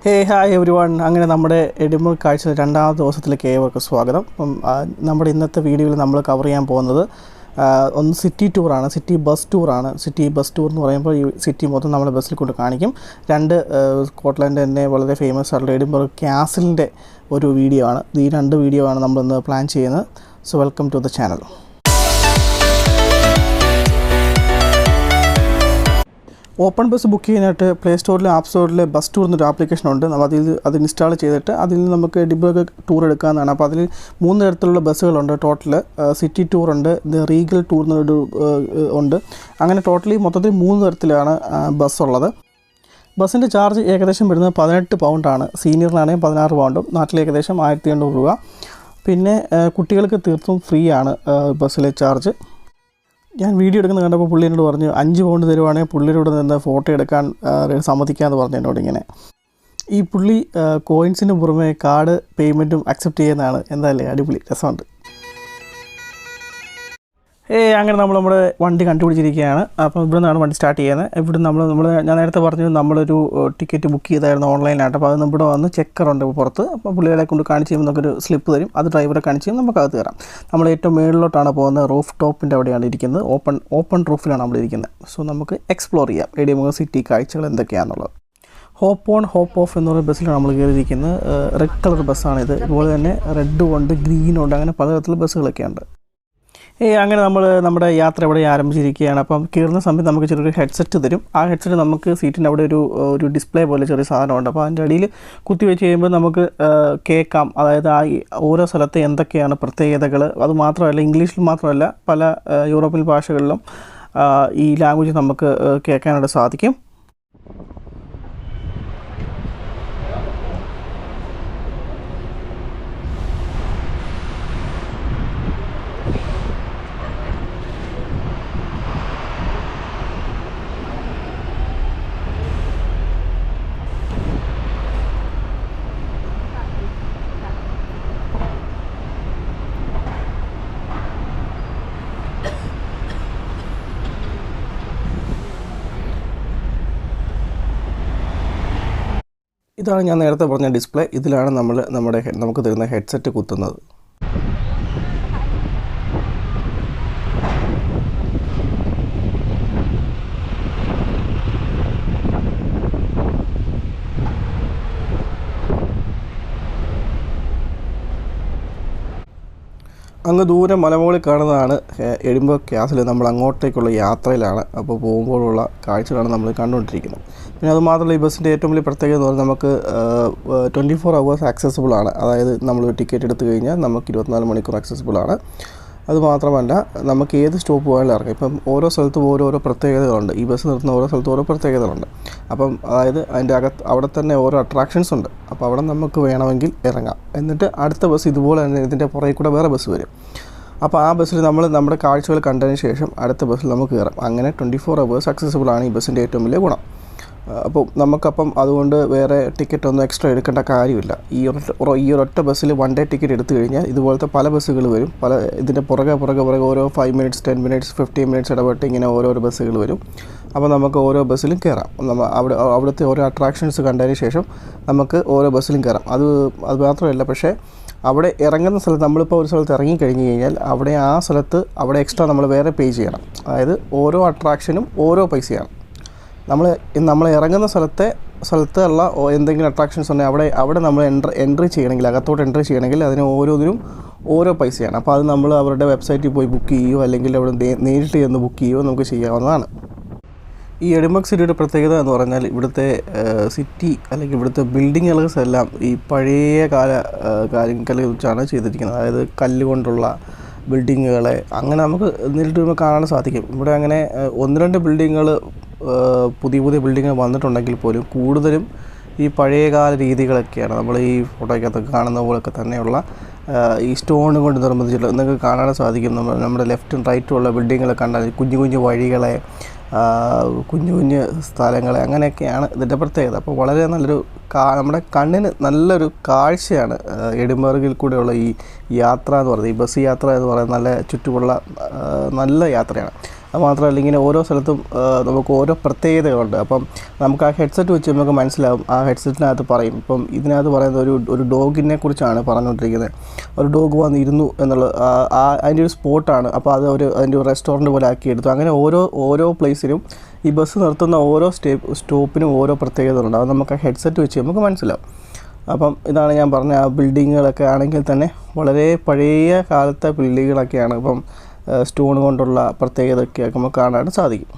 ഹേ hi every one. അങ്ങനെ നമ്മുടെ Edinburgh കാഴ്ച രണ്ടാമത്തെ ദിവസത്തിലേക്ക് ഏവർക്കും സ്വാഗതം. അപ്പം നമ്മുടെ ഇന്നത്തെ വീഡിയോയിൽ നമ്മൾ കവർ ചെയ്യാൻ പോകുന്നത് ഒന്ന് സിറ്റി ടൂറാണ്, സിറ്റി ബസ് ടൂറാണ്. സിറ്റി ബസ് ടൂർ എന്ന് പറയുമ്പോൾ ഈ സിറ്റി മൊത്തം നമ്മളെ ബസ്സിൽ കൊണ്ട് കാണിക്കും. സ്കോട്ട്ലൻഡ് തന്നെ വളരെ ഫേമസ് ആയിട്ടുള്ള എഡിൻബർഗ് ക്യാസിലിൻ്റെ ഒരു വീഡിയോ ആണ്. ഈ രണ്ട് വീഡിയോ ആണ് നമ്മളിന്ന് പ്ലാൻ ചെയ്യുന്നത്. So welcome to the channel. Open bus book ചെയ്യാനായിട്ട് പ്ലേ സ്റ്റോറിലും ആപ്പ് സ്റ്റോറിൽ ബസ് ടൂർ എന്നൊരു ആപ്ലിക്കേഷൻ ഉണ്ട്. അത് ഇൻസ്റ്റാൾ ചെയ്തിട്ട് അതിൽ നമുക്ക് എഡിൻബർഗ് ടൂർ എടുക്കാവുന്നതാണ്. അപ്പോൾ അതിൽ 3 തരത്തിലുള്ള ബസ്സുകളുണ്ട്. ടോട്ടൽ സിറ്റി ടൂറുണ്ട്, റീഗൽ ടൂർ എന്നൊരു ഉണ്ട്. അങ്ങനെ ടോട്ടലി മൊത്തത്തിൽ 3 തരത്തിലാണ് ബസ്സുള്ളത്. ബസ്സിൻ്റെ ചാർജ് ഏകദേശം വരുന്നത് 18 പൗണ്ടാണ്. സീനിയറിനാണെങ്കിൽ 16 പൗണ്ടും, നാട്ടിൽ ഏകദേശം 1800 രൂപ. പിന്നെ കുട്ടികൾക്ക് തീർത്തും ഫ്രീ ആണ് ബസ്സിലെ ചാർജ്. ഞാൻ വീഡിയോ എടുക്കുന്നത് കണ്ടപ്പോൾ പുള്ളി എന്നോട് പറഞ്ഞു 5 പൗണ്ട് തരുവാണെങ്കിൽ പുള്ളിയോട് നിന്ന് ഫോട്ടോ എടുക്കാൻ സമ്മതിക്കാമെന്ന് പറഞ്ഞു എന്നോട്. ഇങ്ങനെ ഈ പുള്ളി കോയിൻസിന് പുറമെ കാർഡ് പേയ്മെൻറ്റും അക്സെപ്റ്റ് ചെയ്യുന്നതാണ്. എന്തായാലും അടിപൊളി, രസമുണ്ട്. അങ്ങനെ നമ്മുടെ വണ്ടി കണ്ടുപിടിച്ചിരിക്കുകയാണ്. അപ്പോൾ ഇവിടെ നിന്നാണ് വണ്ടി സ്റ്റാർട്ട് ചെയ്യുന്നത്. ഇവിടെ ഞാൻ നേരത്തെ പറഞ്ഞു നമ്മളൊരു ടിക്കറ്റ് ബുക്ക് ചെയ്തായിരുന്നു ഓൺലൈനായിട്ട്. അപ്പോൾ അത് നമ്മുടെ വന്ന് ചെക്കറുണ്ട് പുറത്ത്. അപ്പോൾ പുള്ളികളെ കൊണ്ട് കാണിച്ച് ചെയ്യുമ്പോൾ നമുക്കൊരു സ്ലിപ്പ് തരും. അത് ഡ്രൈവറെ കാണിച്ച് ചെയ്യുമ്പോൾ നമുക്കകത്ത് കയറാം. നമ്മൾ ഏറ്റവും മുകളിലോട്ടാണ് പോകുന്നത്. റൂഫ് ടോപ്പിൻ്റെ അവിടെയാണ് ഇരിക്കുന്നത്. ഓപ്പൺ റൂഫിലാണ് നമ്മൾ ഇരിക്കുന്നത്. സോ നമുക്ക് എക്സ്പ്ലോർ ചെയ്യാം എഡിൻബർഗ് സിറ്റി കാഴ്ചകൾ എന്തൊക്കെയാണെന്നുള്ളത്. ഹോപ്പ് ഓൺ ഹോപ്പ് ഓഫ് എന്ന് പറയുന്ന ബസ്സിലാണ് നമ്മൾ കയറിയിരിക്കുന്നത്. Red colour ബസ്സാണിത്. ഇതുപോലെ തന്നെ റെഡും ഉണ്ട്, ഗ്രീനും ഉണ്ട്, അങ്ങനെ പലതരത്തിലുള്ള ബസ്സുകളൊക്കെ ഉണ്ട്. അങ്ങനെ നമ്മുടെ യാത്ര ഇവിടെ ആരംഭിച്ചിരിക്കുകയാണ്. അപ്പം കയറുന്ന സമയത്ത് നമുക്ക് ചെറിയൊരു ഹെഡ്സെറ്റ് തരും. ആ ഹെഡ്സെറ്റ് നമുക്ക് സീറ്റിൻ്റെ അവിടെ ഒരു ഡിസ്പ്ലേ പോലെ ചെറിയ സാധനമുണ്ട്. അപ്പോൾ അതിൻ്റെ അടിയിൽ കുത്തിവെച്ച് കഴിയുമ്പോൾ നമുക്ക് കേൾക്കാം. അതായത് ഓരോ സ്ഥലത്തെ എന്തൊക്കെയാണ് പ്രത്യേകതകൾ. അത് മാത്രമല്ല, ഇംഗ്ലീഷിൽ മാത്രമല്ല പല യൂറോപ്യൻ ഭാഷകളിലും ഈ ലാംഗ്വേജ് നമുക്ക് കേൾക്കാനായിട്ട് സാധിക്കും. ഇതാണ് ഞാൻ നേരത്തെ പറഞ്ഞ ഡിസ്പ്ലേ. ഇതിലാണ് നമുക്ക് തരുന്ന ഹെഡ്സെറ്റ് കുത്തുന്നത്. അങ്ങ് ദൂരെ മലമുകളിൽ കാണുന്നതാണ് എഡിൻബർഗ് ക്യാസിൽ. നമ്മൾ അങ്ങോട്ടേക്കുള്ള യാത്രയിലാണ്. അപ്പോൾ പോകുമ്പോഴുള്ള കാഴ്ചകളാണ് നമ്മൾ കണ്ടുകൊണ്ടിരിക്കുന്നത്. പിന്നെ അതുമാത്രമല്ല, ഈ ബസ്സിൻ്റെ ഏറ്റവും വലിയ പ്രത്യേകത എന്ന് പറഞ്ഞാൽ നമുക്ക് 24 hours ആക്സസിബിൾ ആണ്. അതായത് നമ്മൾ ടിക്കറ്റ് എടുത്തു കഴിഞ്ഞാൽ നമുക്ക് 24 മണിക്കൂർ ആക്സസിബിൾ ആണ്. അതുമാത്രമല്ല, നമുക്ക് ഏത് സ്റ്റോപ്പ് പോയാലും ഇറങ്ങാം. ഇപ്പം ഓരോ സ്ഥലത്തും ഓരോരോ പ്രത്യേകതകളുണ്ട്. ഈ ബസ് നിർത്തുന്ന ഓരോ സ്ഥലത്തും ഓരോ പ്രത്യേകതകളുണ്ട്. അപ്പം അതായത് അതിൻ്റെ അവിടെ തന്നെ ഓരോ അട്രാക്ഷൻസ് ഉണ്ട്. അപ്പോൾ അവിടെ നമുക്ക് വേണമെങ്കിൽ ഇറങ്ങാം. എന്നിട്ട് അടുത്ത ബസ് ഇതുപോലെ തന്നെ ഇതിൻ്റെ പുറകിൽ കൂടെ വേറെ ബസ് വരും. അപ്പോൾ ആ ബസ്സിൽ നമ്മുടെ കാഴ്ചകൾ കണ്ടതിന് ശേഷം അടുത്ത ബസ്സിൽ നമുക്ക് കയറാം. അങ്ങനെ 24 hours ആക്സസിബിൾ ആണ് ഈ ബസ്സിൻ്റെ ഏറ്റവും വലിയ ഗുണം. അപ്പോൾ നമുക്കപ്പം അതുകൊണ്ട് വേറെ ടിക്കറ്റ് ഒന്നും എക്സ്ട്രാ എടുക്കേണ്ട കാര്യമില്ല. ഈ ഒരൊറ്റ ബസ്സിൽ 1 day ടിക്കറ്റ് എടുത്തു കഴിഞ്ഞാൽ ഇതുപോലത്തെ പല ബസ്സുകൾ വരും. ഇതിൻ്റെ പുറകെ ഓരോ 5 minutes 10 minutes 15 minutes ഇടപെട്ട് ഇങ്ങനെ ഓരോരോ ബസ്സുകൾ വരും. അപ്പോൾ നമുക്ക് ഓരോ ബസ്സിലും കയറാം. അവിടുത്തെ ഓരോ അട്രാക്ഷൻസ് കണ്ടതിന് ശേഷം നമുക്ക് ഓരോ ബസ്സിലും കയറാം. അത് മാത്രമല്ല, പക്ഷേ അവിടെ ഇറങ്ങുന്ന സ്ഥലത്ത് നമ്മളിപ്പോൾ ഒരു സ്ഥലത്ത് ഇറങ്ങിക്കഴിഞ്ഞ് കഴിഞ്ഞാൽ അവിടെ എക്സ്ട്രാ നമ്മൾ വേറെ പേ ചെയ്യണം. അതായത് ഓരോ അട്രാക്ഷനും ഓരോ പൈസയാണ്. നമ്മൾ ഇറങ്ങുന്ന സ്ഥലത്ത് ഉള്ള എന്തെങ്കിലും അട്രാക്ഷൻസ് ഉണ്ടെങ്കിൽ അവിടെ നമ്മൾ എൻട്രി ചെയ്യണമെങ്കിൽ, അകത്തോട്ട് എൻട്രി ചെയ്യണമെങ്കിൽ അതിന് ഓരോന്നിനും ഓരോ പൈസയാണ്. അപ്പോൾ അത് നമ്മൾ അവരുടെ വെബ്സൈറ്റിൽ പോയി ബുക്ക് ചെയ്യുകയോ അല്ലെങ്കിൽ അവിടെ നേരിട്ട് ചെന്ന് ബുക്ക് ചെയ്യുകയോ നമുക്ക് ചെയ്യാവുന്നതാണ്. ഈ എഡിൻബർഗ് സിറ്റിയുടെ പ്രത്യേകത എന്ന് പറഞ്ഞാൽ ഇവിടുത്തെ സിറ്റി അല്ലെങ്കിൽ ഇവിടുത്തെ ബിൽഡിങ്ങുകൾസ് എല്ലാം ഈ പഴയ കാര്യങ്ങളെ കുറിച്ചാണ് ചെയ്തിരിക്കുന്നത്. അതായത് കല്ലുകൊണ്ടുള്ള ബിൽഡിങ്ങുകളെ അങ്ങനെ നമുക്ക് നേരിട്ട് വരുമ്പോൾ കാണാൻ സാധിക്കും. ഇവിടെ അങ്ങനെ 1-2 ബിൽഡിങ്ങുകൾ പുതിയ ബിൽഡിങ്ങുകൾ വന്നിട്ടുണ്ടെങ്കിൽ പോലും കൂടുതലും ഈ പഴയകാല രീതികളൊക്കെയാണ്. നമ്മൾ ഈ ഫോട്ടോയ്ക്കകത്തൊക്കെ കാണുന്ന പോലൊക്കെ തന്നെയുള്ള ഈ സ്റ്റോൺ കൊണ്ട് നിർമ്മിച്ചിട്ടുള്ള നിങ്ങൾക്ക് കാണാൻ സാധിക്കും. നമ്മുടെ ലെഫ്റ്റും റൈറ്റും ഉള്ള ബിൽഡിങ്ങുകളെ കണ്ടാൽ കുഞ്ഞു വഴികളെ, കുഞ്ഞു സ്ഥലങ്ങളെ, അങ്ങനെയൊക്കെയാണ് ഇതിൻ്റെ പ്രത്യേകത. അപ്പോൾ വളരെ നമ്മുടെ കണ്ണിന് നല്ലൊരു കാഴ്ചയാണ് എഡിൻബർഗിൽ കൂടെയുള്ള ഈ യാത്ര എന്ന് പറയുന്നത്. ഈ ബസ് യാത്ര എന്ന് പറയുന്നത് നല്ല ചുറ്റുമുള്ള നല്ല യാത്രയാണ്. അത് മാത്രമല്ല ഇങ്ങനെ ഓരോ സ്ഥലത്തും നമുക്ക് ഓരോ പ്രത്യേകതകളുണ്ട്. അപ്പം നമുക്ക് ആ ഹെഡ്സെറ്റ് വെച്ച് നമുക്ക് മനസ്സിലാവും. ആ ഹെഡ്സെറ്റിനകത്ത് പറയും. ഇപ്പം ഇതിനകത്ത് പറയുന്നത് ഒരു ഡോഗിനെ കുറിച്ചാണ് പറഞ്ഞുകൊണ്ടിരിക്കുന്നത്. ഒരു ഡോഗ് വന്നിരുന്നു എന്നുള്ളത് അതിൻ്റെ ഒരു സ്പോട്ടാണ്. അപ്പോൾ അത് അതിൻ്റെ ഒരു റെസ്റ്റോറൻറ്റ് പോലെ ആക്കിയെടുത്തു. അങ്ങനെ ഓരോ പ്ലേസിനും ഈ ബസ് നിർത്തുന്ന ഓരോ സ്റ്റോപ്പിനും ഓരോ പ്രത്യേകതകളുണ്ട്. അത് നമുക്ക് ആ ഹെഡ്സെറ്റ് വെച്ച് നമുക്ക് മനസ്സിലാവും. അപ്പം ഇതാണ് ഞാൻ പറഞ്ഞ ആ ബിൽഡിങ്ങുകളൊക്കെ ആണെങ്കിൽ തന്നെ വളരെ പഴയ കാലത്തെ ബിൽഡിങ്ങുകളൊക്കെയാണ്. ഇപ്പം സ്റ്റോൺ കൊണ്ടുള്ള പ്രത്യേകതയൊക്കെ നമുക്ക് കാണാൻ സാധിക്കും.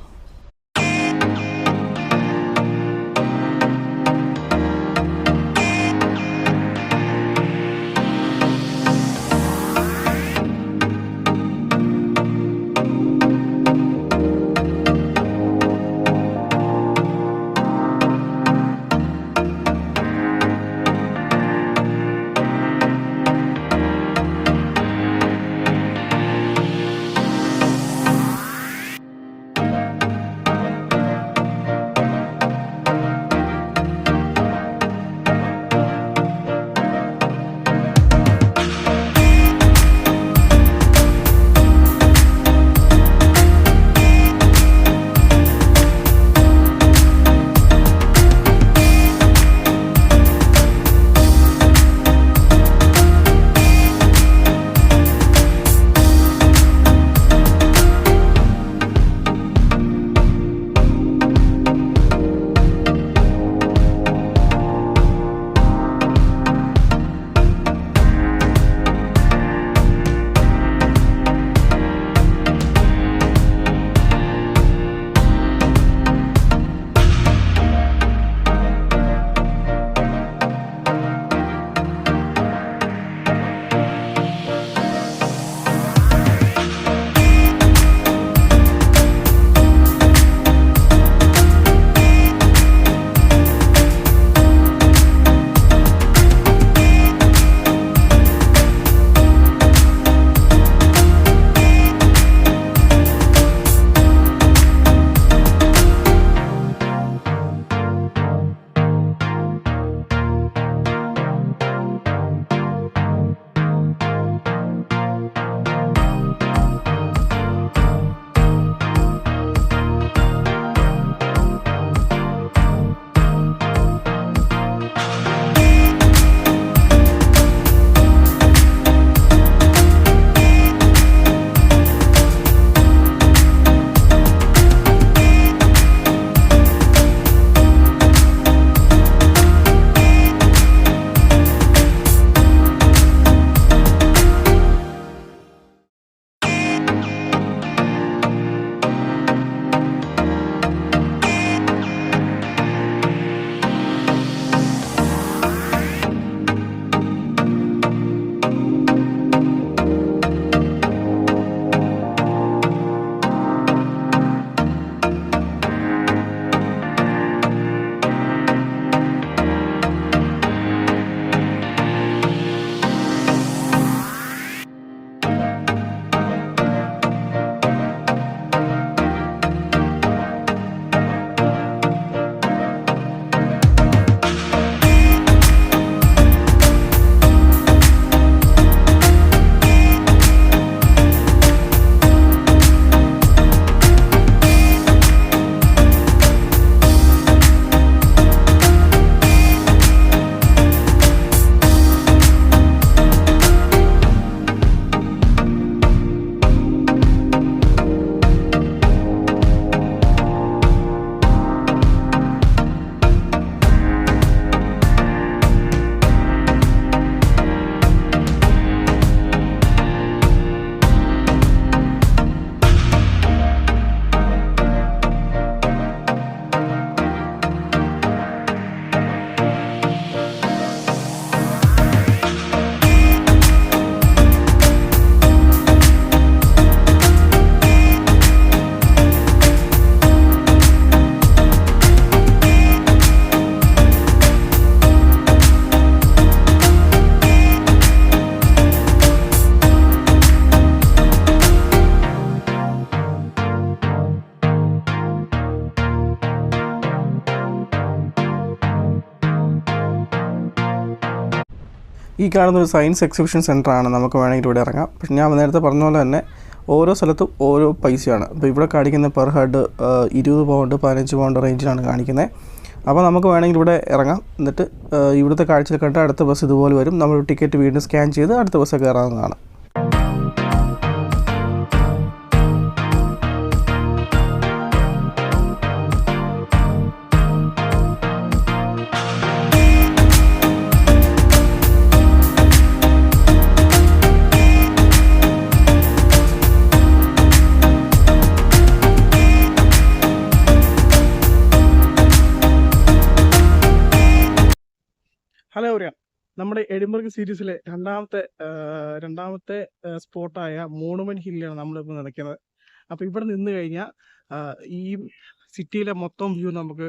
ഈ കാണുന്ന ഒരു സയൻസ് എക്സിബിഷൻ സെൻ്ററാണ്. നമുക്ക് വേണമെങ്കിൽ ഇവിടെ ഇറങ്ങാം. പക്ഷേ ഞാൻ നേരത്തെ പറഞ്ഞ പോലെ തന്നെ ഓരോ സ്ഥലത്തും ഓരോ പൈസയാണ്. അപ്പോൾ ഇവിടെ കാണിക്കുന്ന പെർ ഹെഡ് 20 പൗണ്ട് 15 പൗണ്ട് റേഞ്ചിലാണ് കാണിക്കുന്നത്. അപ്പോൾ നമുക്ക് വേണമെങ്കിൽ ഇവിടെ ഇറങ്ങാം. എന്നിട്ട് ഇവിടുത്തെ കാഴ്ചയിൽ കണ്ട് അടുത്ത ബസ് ഇതുപോലെ വരും. നമ്മൾ ടിക്കറ്റ് വീണ്ടും സ്കാൻ ചെയ്ത് അടുത്ത ബസ് കയറാവുന്നതാണ്. ഹലോ അറിയാം, നമ്മുടെ എഡിൻബർഗ് സീരീസിലെ രണ്ടാമത്തെ സ്പോട്ടായ മോണുമെൻറ്റ് ഹില്ലിലാണ് നമ്മളിപ്പോൾ നടക്കുന്നത്. അപ്പോൾ ഇവിടെ നിന്ന് കഴിഞ്ഞാൽ ഈ സിറ്റിയിലെ മൊത്തം വ്യൂ നമുക്ക്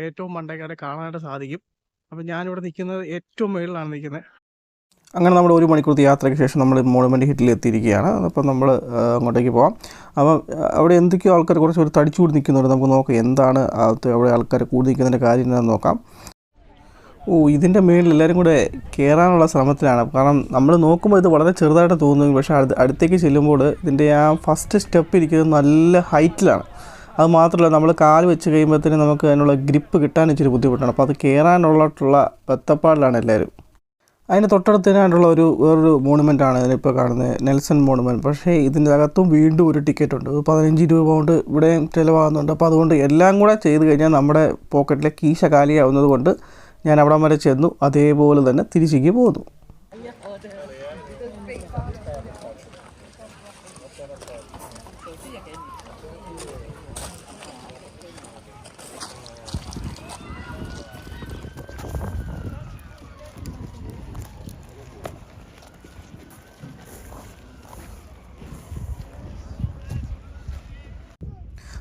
ഏറ്റവും മണ്ടയ്ക്കാരെ കാണാനായിട്ട് സാധിക്കും. അപ്പോൾ ഞാനിവിടെ നിൽക്കുന്നത് ഏറ്റവും മുകളിലാണ് നിൽക്കുന്നത്. അങ്ങനെ നമ്മൾ 1 മണിക്കൂർ യാത്രയ്ക്ക് ശേഷം നമ്മൾ മോണുമെൻറ്റ് ഹില്ലിൽ എത്തിയിരിക്കുകയാണ്. അപ്പോൾ നമ്മൾ അങ്ങോട്ടേക്ക് പോകാം. അപ്പം അവിടെ എന്തൊക്കെയോ ആൾക്കാർ കുറച്ച് ഒരു തടിച്ചുകൂടി നിൽക്കുന്നുണ്ട്. നമുക്ക് നോക്കാം എന്താണ് അവിടെ ആൾക്കാർ കൂടി നിൽക്കുന്നതിൻ്റെ കാര്യം എന്താണെന്ന് നോക്കാം. ഇതിൻ്റെ മേളിൽ എല്ലാവരും കൂടെ കയറാനുള്ള ശ്രമത്തിലാണ്. കാരണം നമ്മൾ നോക്കുമ്പോൾ ഇത് വളരെ ചെറുതായിട്ട് തോന്നുന്നു, പക്ഷേ അടുത്തേക്ക് ചെല്ലുമ്പോൾ ഇതിൻ്റെ ആ ഫസ്റ്റ് സ്റ്റെപ്പ് ഇരിക്കുന്നത് നല്ല ഹൈറ്റിലാണ്. അത് മാത്രമല്ല നമ്മൾ കാല് വെച്ച് കഴിയുമ്പോഴത്തേനും നമുക്ക് അതിനുള്ള ഗ്രിപ്പ് കിട്ടാൻ ഇച്ചിരി ബുദ്ധിമുട്ടാണ്. അപ്പോൾ അത് കയറാനുള്ളട്ടുള്ള ബത്തപ്പാടിലാണ് എല്ലാവരും. അതിന് തൊട്ടടുത്തതിനായിട്ടുള്ള വേറൊരു മോണുമെൻ്റാണ് ഇതിനിപ്പോൾ കാണുന്നത്, നെൽസൺ മോണുമെൻറ്റ്. പക്ഷേ ഇതിൻ്റെ അകത്തും വീണ്ടും ഒരു ടിക്കറ്റ് ഉണ്ട്. 15-20 പൗണ്ട് ഇവിടെയും ചിലവാകുന്നുണ്ട്. അപ്പോൾ അതുകൊണ്ട് എല്ലാം കൂടെ ചെയ്ത് കഴിഞ്ഞാൽ നമ്മുടെ പോക്കറ്റിലെ കീശ കാലിയാവുന്നത് കൊണ്ട് ഞാൻ അവിടം വരെ ചെന്നു, അതേപോലെ തന്നെ തിരിച്ചേക്ക് പോന്നു.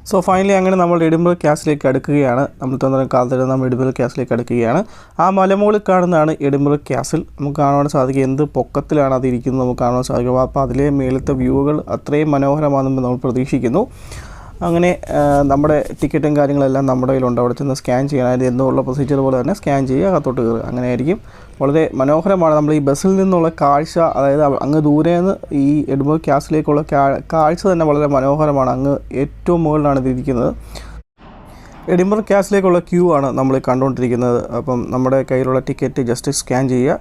സോ ഫൈനലി അങ്ങനെ നമ്മൾ എഡിൻബർഗ് കാസിലേക്ക് അടുക്കുകയാണ്. നമ്മൾ കാലത്ത് നമ്മൾ എഡിൻബർഗ് കാസിലേക്ക് അടുക്കുകയാണ്. ആ മലമുകളിൽ കാണുന്നതാണ് എഡിൻബർഗ് കാസിൽ. നമുക്ക് കാണാൻ സാധിക്കും എന്ത് പൊക്കത്തിലാണ് അതിരിക്കുന്നത് നമുക്ക് കാണാൻ സാധിക്കും. അപ്പോൾ അതിലെ മേലത്തെ വ്യൂകൾ അത്രയും മനോഹരമാണെന്ന് നമ്മൾ പ്രതീക്ഷിക്കുന്നു. അങ്ങനെ നമ്മുടെ ടിക്കറ്റും കാര്യങ്ങളെല്ലാം നമ്മുടെ കയ്യിലുണ്ട്. അവിടെ ചെന്ന് സ്കാൻ ചെയ്യാൻ, അതിൽ എന്നുള്ള പ്രൊസീജിയർ പോലെ തന്നെ സ്കാൻ ചെയ്യുക, അകത്തോട്ട് കയറുക. അങ്ങനെ ആയിരിക്കും. വളരെ മനോഹരമാണ്. നമ്മൾ ഈ ബസ്സിൽ നിന്നുള്ള കാഴ്ച, അതായത് അങ്ങ് ദൂരെ നിന്ന് ഈ എഡിൻബർഗ് കാസിലേക്കുള്ള കാഴ്ച തന്നെ വളരെ മനോഹരമാണ്. അങ്ങ് ഏറ്റവും മുകളിലാണ് ഇതിരിക്കുന്നത്. എഡിൻബർഗ് കാസിലേക്കുള്ള ക്യൂ ആണ് നമ്മൾ കണ്ടുകൊണ്ടിരിക്കുന്നത്. അപ്പം നമ്മുടെ കയ്യിലുള്ള ടിക്കറ്റ് ജസ്റ്റ് സ്കാൻ ചെയ്യുക,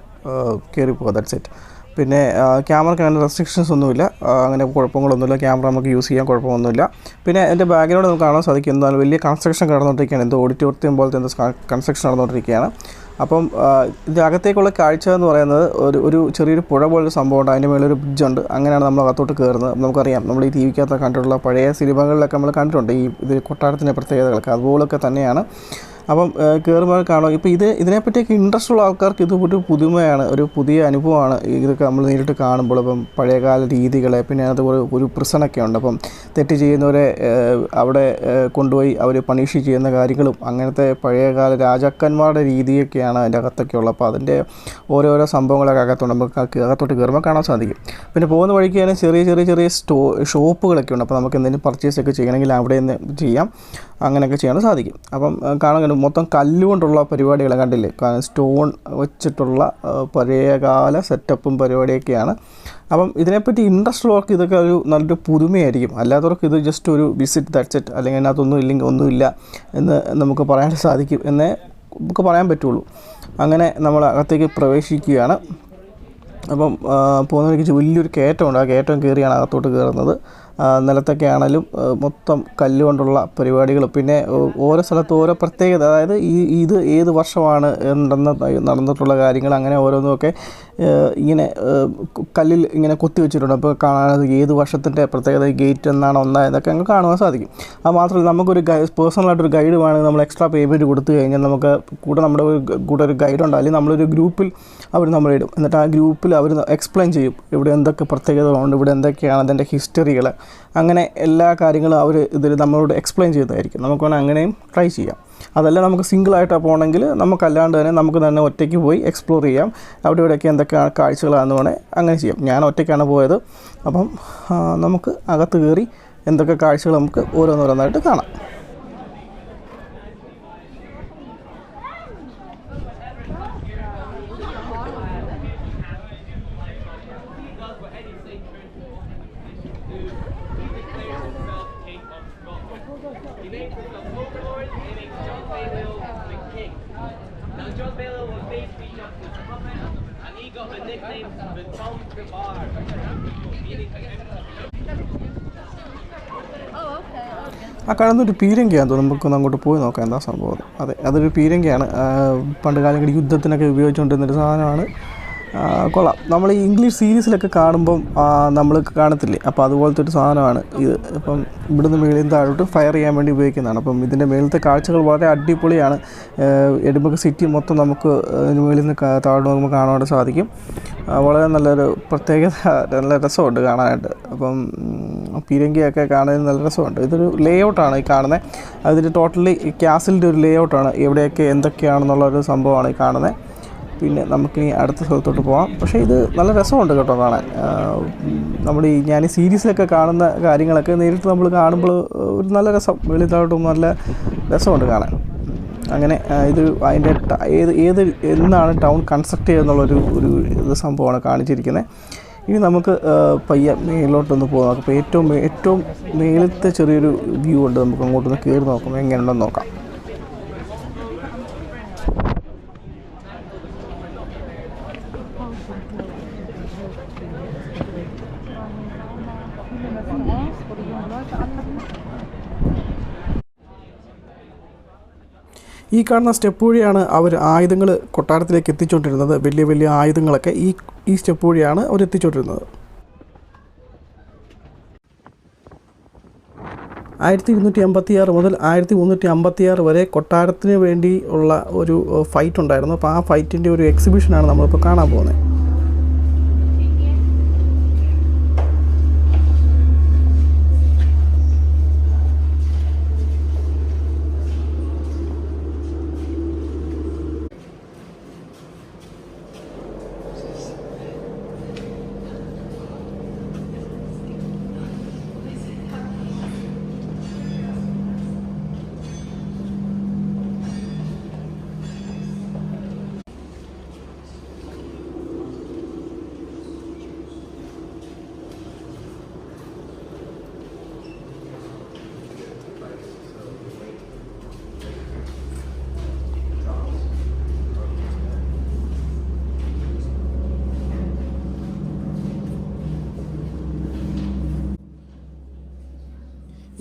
കയറി പോകുക, ദാറ്റ്സ് ഇറ്റ്. പിന്നെ ക്യാമറയ്ക്ക് അങ്ങനെ റെസ്ട്രിക്ഷൻസ് ഒന്നുമില്ല, അങ്ങനെ കുഴപ്പങ്ങളൊന്നുമില്ല. ക്യാമറ നമുക്ക് യൂസ് ചെയ്യാൻ കുഴപ്പമൊന്നുമില്ല. പിന്നെ എൻ്റെ ബാക്കിലൂടെ നമുക്ക് കാണാൻ സാധിക്കും എന്തായാലും വലിയ കൺസ്ട്രക്ഷൻ നടന്നുകൊണ്ടിരിക്കുകയാണ്. എന്തോ ഓഡിറ്റോറിയം പോലത്തെ എന്തോ കൺസ്ട്രക്ഷൻ നടന്നുകൊണ്ടിരിക്കുകയാണ്. അപ്പം ഇതിനകത്തേക്കുള്ള കാഴ്ച എന്ന് പറയുന്നത് ഒരു ചെറിയൊരു പുഴ പോലൊരു സംഭവമുണ്ട്. അതിൻ്റെ മേലൊരു ബ്രിഡ്ജുണ്ട്. അങ്ങനെയാണ് നമ്മൾ അകത്തോട്ട് കയറുന്നത്. നമുക്കറിയാം, നമ്മൾ ഈ ടി വിക്കകത്ത് കണ്ടിട്ടുള്ള പഴയ സിനിമകളിലൊക്കെ നമ്മൾ കണ്ടിട്ടുണ്ട് ഇത് കൊട്ടാരത്തിൻ്റെ പ്രത്യേകതകളൊക്കെ, അതുപോലൊക്കെ തന്നെയാണ്. അപ്പം കയറുമ്പോൾ കാണും. ഇപ്പോൾ ഇതിനെപ്പറ്റിയൊക്കെ ഇൻട്രസ്റ്റ് ഉള്ള ആൾക്കാർക്ക് ഇത് ഒരു പുതുമയാണ്, ഒരു പുതിയ അനുഭവമാണ് ഇതൊക്കെ നമ്മൾ നേരിട്ട് കാണുമ്പോൾ. ഇപ്പം പഴയകാല രീതികളെ, പിന്നെ അത് ഒരു പ്രിസണൊക്കെ ഉണ്ട്. അപ്പം തെറ്റ് ചെയ്യുന്നവരെ അവിടെ കൊണ്ടുപോയി അവർ പണിഷ് ചെയ്യുന്ന കാര്യങ്ങളും അങ്ങനത്തെ പഴയകാല രാജാക്കന്മാരുടെ രീതിയൊക്കെയാണ് അതിൻ്റെ അകത്തൊക്കെ ഉള്ളത്. അപ്പോൾ അതിൻ്റെ ഓരോരോ സംഭവങ്ങളൊക്കെ അകത്തുണ്ട്, നമുക്ക് അകത്തോട്ട് കയറുമ്പോൾ കാണാൻ സാധിക്കും. പിന്നെ പോകുന്ന വഴിക്ക് തന്നെ ചെറിയ ഷോപ്പുകളൊക്കെ ഉണ്ട്. അപ്പോൾ നമുക്ക് എന്തെങ്കിലും പർച്ചേസൊക്കെ ചെയ്യണമെങ്കിൽ അവിടെ നിന്ന് ചെയ്യാം, അങ്ങനെയൊക്കെ ചെയ്യാൻ സാധിക്കും. അപ്പം കാണാൻ മൊത്തം കല്ലുകൊണ്ടുള്ള പരിപാടികൾ കണ്ടില്ലേ, സ്റ്റോൺ വെച്ചിട്ടുള്ള പഴയകാല സെറ്റപ്പും പരിപാടിയൊക്കെയാണ്. അപ്പം ഇതിനെപ്പറ്റി ഇൻട്രസ്റ്റ് ഉള്ളവർക്ക് ഇതൊക്കെ നല്ലൊരു പുതുമയായിരിക്കും. അല്ലാത്തവർക്ക് ഇത് ജസ്റ്റ് ഒരു വിസിറ്റ്, ദാറ്റ്സ് ഇറ്റ്. അല്ലെങ്കിൽ അതിനകത്തൊന്നും ഇല്ലെങ്കിൽ ഒന്നുമില്ല എന്ന് നമുക്ക് പറയാൻ സാധിക്കും, എന്നേ നമുക്ക് പറയാൻ പറ്റുള്ളൂ. അങ്ങനെ നമ്മൾ അകത്തേക്ക് പ്രവേശിക്കുകയാണ്. അപ്പം പോകുന്ന വഴിക്ക് വലിയൊരു കയറ്റമുണ്ട്. ആ കയറ്റം കയറിയാണ് അകത്തോട്ട് കയറുന്നത്. നിലത്തൊക്കെ ആണെങ്കിലും മൊത്തം കല്ലുകൊണ്ടുള്ള പരിപാടികൾ. പിന്നെ ഓരോ സ്ഥലത്തും ഓരോ പ്രത്യേകത, അതായത് ഇത് ഏത് വർഷമാണ് നടന്നിട്ടുള്ള കാര്യങ്ങൾ, അങ്ങനെ ഓരോന്നുമൊക്കെ ഇങ്ങനെ കല്ലിൽ ഇങ്ങനെ കൊത്തി വെച്ചിട്ടുണ്ട്. അപ്പോൾ കാണാൻ ഏത് വർഷത്തിൻ്റെ പ്രത്യേകത, ഗേറ്റ് എന്നാണ് ഒന്നായതൊക്കെ നമുക്ക് കാണുവാൻ സാധിക്കും. അത് മാത്രമല്ല നമുക്കൊരു പേഴ്സണലായിട്ടൊരു ഗൈഡ് വേണമെങ്കിൽ നമ്മൾ എക്സ്ട്രാ പേയ്മെൻറ്റ് കൊടുത്തു കഴിഞ്ഞാൽ നമുക്ക് നമ്മുടെ കൂടെ ഒരു ഗൈഡ് ഉണ്ട്. അല്ലെങ്കിൽ നമ്മളൊരു ഗ്രൂപ്പിൽ അവർ നമ്മളിടും. എന്നിട്ട് ആ ഗ്രൂപ്പിൽ അവർ എക്സ്പ്ലെയിൻ ചെയ്യും ഇവിടെ എന്തൊക്കെ പ്രത്യേകതകളുണ്ട്, ഇവിടെ എന്തൊക്കെയാണ് അതിൻ്റെ ഹിസ്റ്ററികൾ, അങ്ങനെ എല്ലാ കാര്യങ്ങളും അവർ ഇതിൽ നമ്മളോട് എക്സ്പ്ലെയിൻ ചെയ്തതായിരിക്കും. നമുക്ക് വേണമെങ്കിൽ അങ്ങനെയും ട്രൈ ചെയ്യാം. അതല്ല നമുക്ക് സിംഗിളായിട്ടാണ് പോകണമെങ്കിൽ നമുക്കല്ലാണ്ട് തന്നെ നമുക്ക് തന്നെ ഒറ്റയ്ക്ക് പോയി എക്സ്പ്ലോർ ചെയ്യാം. അവിടെ ഇവിടെയൊക്കെ എന്തൊക്കെ കാഴ്ചകളാണെന്ന് വേണേൽ അങ്ങനെ ചെയ്യാം. ഞാൻ ഒറ്റയ്ക്കാണ് പോയത്. അപ്പം നമുക്ക് അകത്ത് കയറി എന്തൊക്കെ കാഴ്ചകൾ നമുക്ക് ഓരോന്നോരോന്നായിട്ട് കാണാം. And he got the nickname the Tom Bar. ആ കാണുന്നൊരു പീരങ്കിയാണെന്ന് തോന്നുന്നു. നമുക്കൊന്ന് അങ്ങോട്ട് പോയി നോക്കാം എന്താ സംഭവം. അതെ, അതൊരു പീരങ്കിയാണ്. പണ്ട് കാലങ്ങളിൽ യുദ്ധത്തിനൊക്കെ ഉപയോഗിച്ചുകൊണ്ടിരുന്നൊരു സാധനമാണ്. കൊള്ളാം. നമ്മൾ ഈ ഇംഗ്ലീഷ് സീരീസിലൊക്കെ കാണുമ്പം നമ്മൾ കാണത്തില്ലേ, അപ്പോൾ അതുപോലത്തെ ഒരു സാധനമാണ് ഇത്. ഇപ്പം ഇവിടുന്ന് മേളിൽ താഴോട്ട് ഫയർ ചെയ്യാൻ വേണ്ടി ഉപയോഗിക്കുന്നതാണ്. അപ്പം ഇതിൻ്റെ മേളത്തെ കാഴ്ചകൾ വളരെ അടിപൊളിയാണ്. എഡിൻബർഗ് സിറ്റി മൊത്തം നമുക്ക് മേളിൽ നിന്ന് താഴോട്ട് നോക്കുമ്പോൾ കാണാൻ സാധിക്കും. വളരെ നല്ലൊരു പ്രത്യേകത, നല്ല രസമുണ്ട് കാണാനായിട്ട്. അപ്പം പീരങ്കിയൊക്കെ കാണാൻ നല്ല രസമുണ്ട്. ഇതൊരു ലേ ഔട്ടാണ് ഈ കാണുന്നത്. അതിൽ ടോട്ടലി ക്യാസിലിൻ്റെ ഒരു ലേ ഔട്ടാണ്. എവിടെയൊക്കെ എന്തൊക്കെയാണെന്നുള്ളൊരു സംഭവമാണ് ഈ കാണുന്നത്. പിന്നെ നമുക്കിനി അടുത്ത സ്ഥലത്തോട്ട് പോകാം. പക്ഷേ ഇത് നല്ല രസമുണ്ട് കേട്ടോ കാണാൻ. നമ്മൾ ഞാൻ ഈ സീരീസിലൊക്കെ കാണുന്ന കാര്യങ്ങളൊക്കെ നേരിട്ട് നമ്മൾ കാണുമ്പോൾ ഒരു നല്ല രസം, വെളിയിലോട്ടും നല്ല രസമുണ്ട് കാണാൻ. അങ്ങനെ ഇത് അതിൻ്റെ എന്നാണ് ടൗൺ കൺസ്ട്രക്ട് ചെയ്യുന്നുള്ളൊരു സംഭവമാണ് കാണിച്ചിരിക്കുന്നത്. ഇനി നമുക്ക് പയ്യെ മേളിലോട്ടൊന്ന് പോകാം. അപ്പോൾ ഏറ്റവും മേളത്തെ ചെറിയൊരു വ്യൂ ഉണ്ട്. നമുക്ക് അങ്ങോട്ടൊന്ന് കയറി നോക്കാം എങ്ങനെയുണ്ടെന്ന് നോക്കാം. ഈ കാണുന്ന സ്റ്റെപ്പ് വഴിയാണ് അവർ ആയുധങ്ങൾ കൊട്ടാരത്തിലേക്ക് എത്തിച്ചുകൊണ്ടിരുന്നത്. വലിയ വലിയ ആയുധങ്ങളൊക്കെ ഈ സ്റ്റെപ്പ് വഴിയാണ് അവർ എത്തിച്ചുകൊണ്ടിരുന്നത്. 1256 മുതൽ 1356 വരെ കൊട്ടാരത്തിന് വേണ്ടി ഉള്ള ഒരു ഫൈറ്റ് ഉണ്ടായിരുന്നു. അപ്പോൾ ആ ഫൈറ്റിൻ്റെ ഒരു എക്സിബിഷനാണ് നമ്മളിപ്പോൾ കാണാൻ പോകുന്നത്.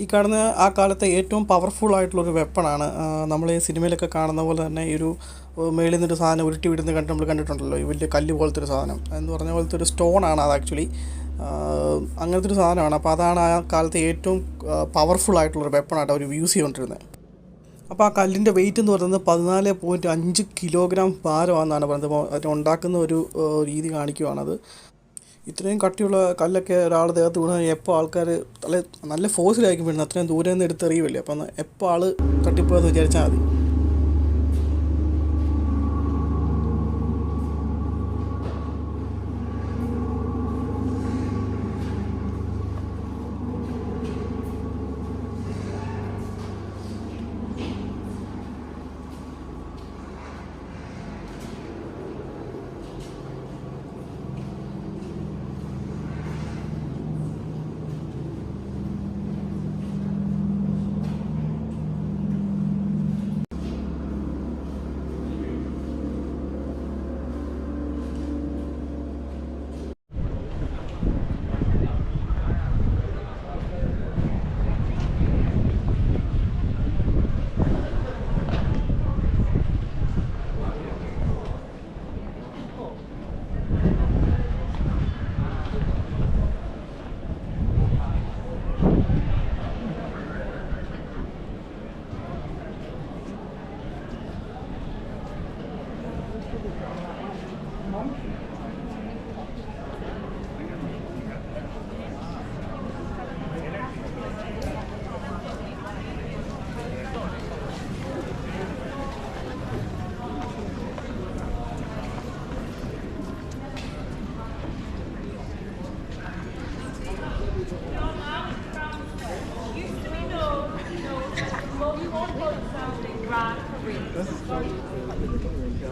ഈ കാണുന്ന ആ കാലത്തെ ഏറ്റവും പവർഫുൾ ആയിട്ടുള്ളൊരു വെപ്പണാണ്. നമ്മൾ ഈ സിനിമയിലൊക്കെ കാണുന്ന പോലെ തന്നെ ഈ ഒരു മേളിൽ നിന്നൊരു സാധനം ഉരുട്ടി വിടുന്ന നമ്മൾ കണ്ടിട്ടുണ്ടല്ലോ. ഈ വലിയ കല്ല് പോലത്തെ ഒരു സാധനം എന്ന് പറഞ്ഞ പോലത്തെ ഒരു സ്റ്റോണാണ് അത് ആക്ച്വലി. അങ്ങനത്തെ ഒരു സാധനമാണ്. അപ്പോൾ അതാണ് ആ കാലത്തെ ഏറ്റവും പവർഫുൾ ആയിട്ടുള്ളൊരു വെപ്പണായിട്ട് അവർ യൂസ് ചെയ്തുകൊണ്ടിരുന്നത്. അപ്പോൾ ആ കല്ലിൻ്റെ വെയിറ്റ് എന്ന് പറയുന്നത് 14.5 കിലോഗ്രാം ഭാരമാണെന്നാണ് പറയുന്നത്. അത് ഉണ്ടാക്കുന്ന ഒരു രീതി കാണിക്കുവാണത്. ഇത്രയും കട്ടിയുള്ള കല്ലൊക്കെ ഒരാൾ ദേഹത്ത് വീണാൽ എപ്പോൾ ആൾക്കാർ നല്ല ഫോഴ്സിലായിരിക്കും വീഴുന്നത്. അത്രയും ദൂരെ നിന്ന് എടുത്തെറിയുമല്ലേ. അപ്പം എപ്പോൾ ആൾ തട്ടിപ്പോയെന്ന് വിചാരിച്ചാൽ മതി.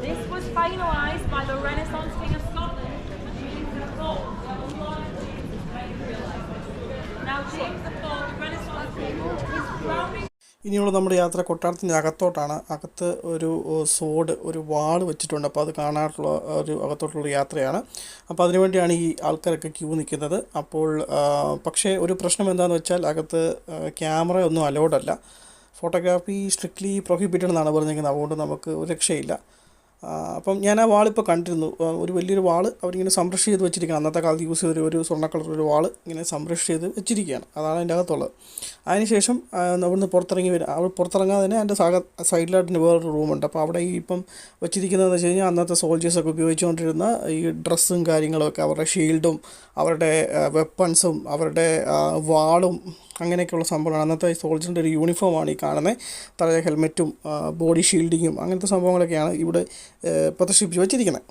This was finalised by the Renaissance King of Scotland, James IV. Now James IV, the Renaissance King, is crowning. ഇനിയുള്ള നമ്മുടെ യാത്ര കൊട്ടാരത്തിൻ്റെ അകത്തോട്ടാണ്. അകത്ത് ഒരു സോഡ്, ഒരു വാൾ വെച്ചിട്ടുണ്ട്. അപ്പോൾ അത് കാണാനുള്ള ഒരു അകത്തോട്ടുള്ള യാത്രയാണ്. അപ്പോൾ അതിനുവേണ്ടിയാണ് ഈ ആൾക്കാരൊക്കെ ക്യൂ നിൽക്കുന്നത്. അപ്പോൾ പക്ഷേ ഒരു പ്രശ്നം എന്താണെന്ന് വെച്ചാൽ അകത്ത് ക്യാമറ ഒന്നും അലൗഡ് അല്ല. ഫോട്ടോഗ്രാഫി സ്ട്രിക്ട്ലി പ്രൊഹിബിറ്റഡ് എന്നാണ് പറഞ്ഞിരിക്കുന്നത്. അതുകൊണ്ട് നമുക്ക് ഒരു രക്ഷയില്ല. അപ്പം ഞാൻ ആ വാളിപ്പോൾ കണ്ടിരുന്നു. ഒരു വലിയൊരു വാൾ അവരിങ്ങനെ സംരക്ഷിച്ച് ചെയ്ത് വെച്ചിരിക്കുകയാണ്. അന്നത്തെ കാലത്ത് യൂസ് ചെയ്തൊരു ഒരു സ്വർണ്ണ കളർ ഒരു വാൾ ഇങ്ങനെ സംരക്ഷിച്ച് ചെയ്ത് വെച്ചിരിക്കുകയാണ്. അതാണ് അതിൻ്റെ അകത്തുള്ളത്. അതിനുശേഷം അവിടുന്ന് പുറത്തിറങ്ങാതെ തന്നെ അതിൻ്റെ സൈഡിലായിട്ട് വേറൊരു റൂമുണ്ട്. അപ്പോൾ അവിടെ ഈ ഇപ്പം വെച്ചിരിക്കുന്നതെന്ന് വെച്ച് കഴിഞ്ഞാൽ അന്നത്തെ സോൾജേഴ്സൊക്കെ ഉപയോഗിച്ചുകൊണ്ടിരുന്ന ഈ ഡ്രസ്സും കാര്യങ്ങളൊക്കെ, അവരുടെ ഷീൽഡും അവരുടെ വെപ്പൺസും അവരുടെ വാളും അങ്ങനെയൊക്കെയുള്ള സംഭവമാണ്. അന്നത്തെ സോൾജറിൻ്റെ ഒരു യൂണിഫോമാണ് ഈ കാണുന്നത്. തലയിൽ ഹെൽമെറ്റും ബോഡി ഷീൽഡിങ്ങും അങ്ങനത്തെ സംഭവങ്ങളൊക്കെയാണ് ഇവിടെ പ്രദർശിപ്പിച്ച് വെച്ചിരിക്കുന്നത്.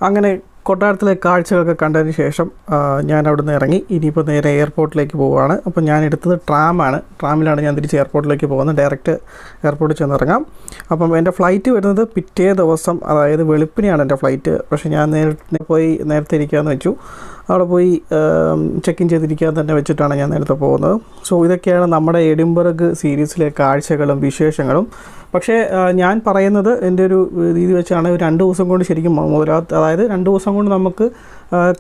അങ്ങനെ കൊട്ടാരത്തിലെ കാഴ്ചകളൊക്കെ കണ്ടതിന് ശേഷം ഞാൻ അവിടെ നിന്ന് ഇറങ്ങി. ഇനിയിപ്പോൾ നേരെ എയർപോർട്ടിലേക്ക് പോവുകയാണ്. അപ്പോൾ ഞാൻ എടുത്തത് ട്രാമിലാണ് ഞാൻ തിരിച്ച് എയർപോർട്ടിലേക്ക് പോകുന്നത്. ഡയറക്റ്റ് എയർപോർട്ടിൽ ചെന്നിറങ്ങാം. അപ്പം എൻ്റെ ഫ്ലൈറ്റ് വരുന്നത് പിറ്റേ ദിവസം, അതായത് വെളുപ്പിനെയാണ് എൻ്റെ ഫ്ലൈറ്റ്. പക്ഷേ ഞാൻ നേരത്തെ ഇരിക്കാമെന്ന് വെച്ചു. അവിടെ പോയി ചെക്ക് ഇൻ ചെയ്തിരിക്കാൻ തന്നെ വെച്ചിട്ടാണ് ഞാൻ നേരത്തെ പോകുന്നത്. സോ ഇതൊക്കെയാണ് നമ്മുടെ എഡിൻബർഗ് സീരീസിലെ കാഴ്ചകളും വിശേഷങ്ങളും. പക്ഷേ ഞാൻ പറയുന്നത് എൻ്റെ ഒരു രീതി വെച്ചാണ് 2 ദിവസം കൊണ്ട് ശരിക്കും അതായത് 2 ദിവസം കൊണ്ട് നമുക്ക്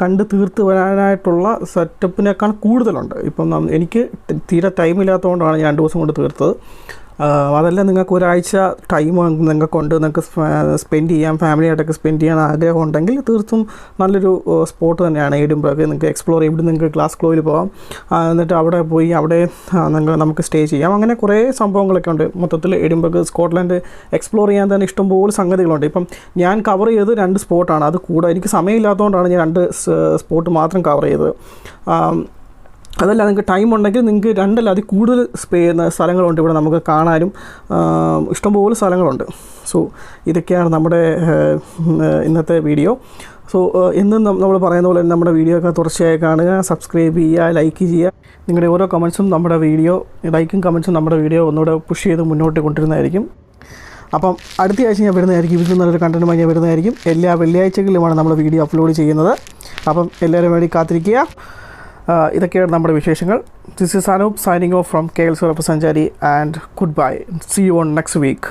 കണ്ട് തീർത്ത് വരാനായിട്ടുള്ള സെറ്റപ്പിനേക്കാൾ കൂടുതലുണ്ട്. ഇപ്പം എനിക്ക് തീരെ ടൈമില്ലാത്തതുകൊണ്ടാണ് ഞാൻ 2 ദിവസം കൊണ്ട് തീർത്തത്. അതല്ല, നിങ്ങൾക്ക് ഒരാഴ്ച ടൈം നിങ്ങൾക്കുണ്ട്, നിങ്ങൾക്ക് സ്പെൻഡ് ചെയ്യാം, ഫാമിലിയായിട്ടൊക്കെ സ്പെൻഡ് ചെയ്യാൻ ആഗ്രഹം ഉണ്ടെങ്കിൽ തീർത്തും നല്ലൊരു സ്പോട്ട് തന്നെയാണ് എഡിൻബർഗ്. നിങ്ങൾക്ക് എക്സ്പ്ലോർ ചെയ്യും. ഇവിടെ നിങ്ങൾക്ക് ഗ്ലാസ്ഗോയിൽ പോകാം. എന്നിട്ട് അവിടെ പോയി നമുക്ക് സ്റ്റേ ചെയ്യാം. അങ്ങനെ കുറേ സംഭവങ്ങളൊക്കെ ഉണ്ട്. മൊത്തത്തിൽ എഡിൻബർഗ് സ്കോട്ട്ലൻഡ് എക്സ്പ്ലോർ ചെയ്യാൻ തന്നെ ഇഷ്ടംപോലെ സംഗതികളുണ്ട്. ഇപ്പം ഞാൻ കവർ ചെയ്തത് 2 സ്പോട്ടാണ്. അത് കൂടെ എനിക്ക് സമയമില്ലാത്തതുകൊണ്ടാണ് ഞാൻ 2 സ്പോട്ട് മാത്രം കവർ ചെയ്തത്. അതല്ല, നിങ്ങൾക്ക് ടൈം ഉണ്ടെങ്കിൽ നിങ്ങൾക്ക് 2 അതിൽ കൂടുതൽ സ്ഥലങ്ങളുണ്ട് ഇവിടെ നമുക്ക് കാണാനും. ഇഷ്ടംപോലെ സ്ഥലങ്ങളുണ്ട്. സോ ഇതൊക്കെയാണ് നമ്മുടെ ഇന്നത്തെ വീഡിയോ. സോ എന്നും നമ്മൾ പറയുന്ന പോലെ നമ്മുടെ വീഡിയോ ഒക്കെ തുടർച്ചയായി കാണുക, സബ്സ്ക്രൈബ് ചെയ്യുക, ലൈക്ക് ചെയ്യുക. നിങ്ങളുടെ ഓരോ കമൻസും ലൈക്കും കമൻസും നമ്മുടെ വീഡിയോ ഒന്നുകൂടെ പുഷ് ചെയ്ത് മുന്നോട്ട് കൊണ്ടുവരുന്നതായിരിക്കും. അപ്പം അടുത്ത ആഴ്ച ഞാൻ വരുന്നതായിരിക്കും. ഇതിൽ നല്ലൊരു കണ്ടൻറ്റുമായി ഞാൻ വരുന്നതായിരിക്കും. എല്ലാ വെള്ളിയാഴ്ചകളിലുമാണ് നമ്മൾ വീഡിയോ അപ്ലോഡ് ചെയ്യുന്നത്. അപ്പം എല്ലാവരും വേണ്ടി കാത്തിരിക്കുക. ഇതൊക്കെയാണ് നമ്മുടെ വിശേഷങ്ങൾ. This is Anoop signing off from KL Surappa Sanchari and goodbye. See you on next week.